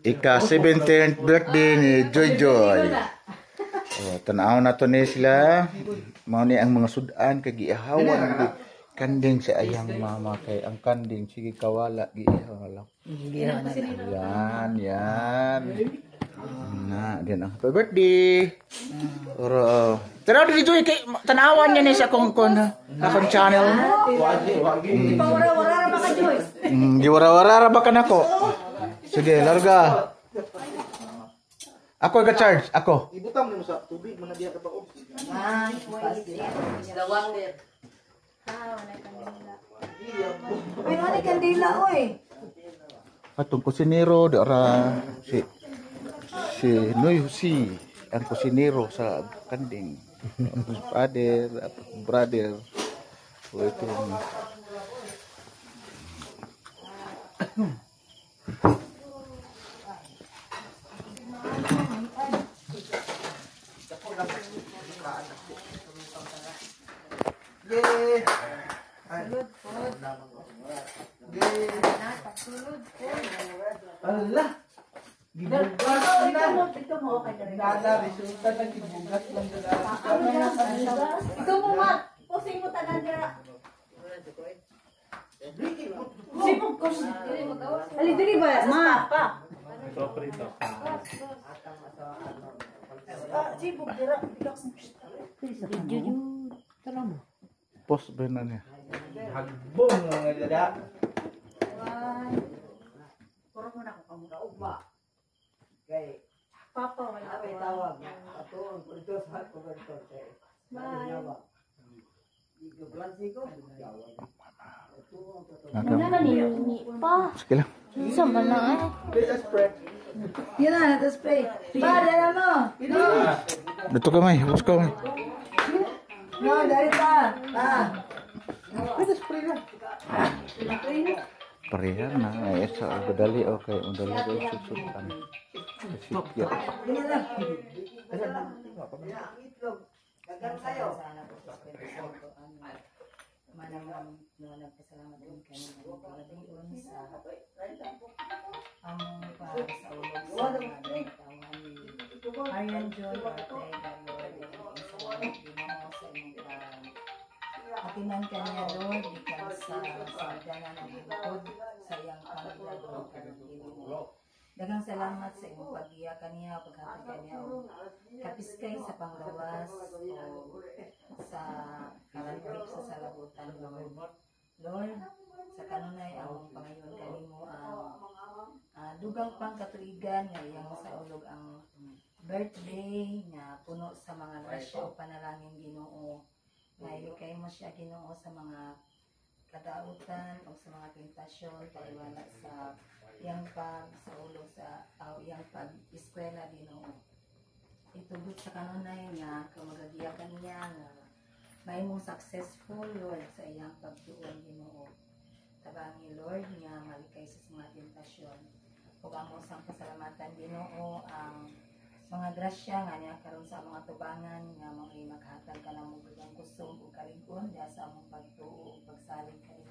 ika-17th birthday ni Joy Joy. Oh, tanaw na to ni sila. Mao ni ang mga sudan kay giihawan kanding sa ayang mama kay ang kanding sige kawala giihaw. Yan. Na, din ang happy birthday. Oro. Tara di Joy kay tanawan niya ni sa akong channel. Wara-wara ra ka Joy. Giwara-wara ba ka nako? Sige, larga. Ako ga-charge, ako. Ibutang mo sa tubig, mga diya ka ba og. The water. Wala kandila. Pero wala kandila oy. Atong kusinero dara si Noy Husi, ang kusinero sa kanding. Brother. So ito. Allah. Ito mo okay na rin. Resulta ng gibugat lang dala. Ikaw mo ma. Pusing mo tanan dira. Sipog ko. Ali diri ba ma? Sipog dira. Post ba na niya? Hagbong mga dada. Puro mo na ko kamuka ugma. Kay Papa wala ay tawag. Ato ang pulito sa covertor kay. Bye. Igablansi ko. Wala na ni pa. Sige lang. Sama na Please spread. Yun na, let's pray. Pa, dala mo. Dito ka may, hubos ka may. No, dari ta. Please spread lang. Parehan na. Ay, sa badali okay. Madali ko susutan. Sige. Dagan kayo. Manang nagpasalamat din kayo ng pagdion sa among para sa ulog sa mga tawhan ni Marian Joy Ortega, Lord, Ginoo sa imong atinan kanya, Lord, ikan sa sagdanan ng bukod sa iyang pamilya, Lord, Ginoo. Daghang salamat sa imong pag-iya kaniya, paghatag kaniya o kapiskay sa panggawas o sa karantip sa salabutan, Lord. Lord, sa kanunay ang pangayon kanimo ang dugang pang katuigan nga iyang sa ulog ang birthday nga puno sa mga grasya o panalangin, Ginoo. Nga ilikay mo siya, Ginoo, sa mga kadautan o sa mga tentasyon taliwala sa iyang pag sa ulog sa iyang pag-eskwela, Ginoo. Itugot sa kanunay nga kamagagiyakan niya nga may mong successful, Lord, sa iyang pagtuon, Ginoo. Tabangi, Lord, nga malikay sa mga tentasyon. Ug amo sang pasalamatan, Ginoo, ang mga grasya nga niya karon sa mga tubangan nga mga maghatag ka na mo ang kusog o kalig-on diha sa among pagtuo o pagsalig kay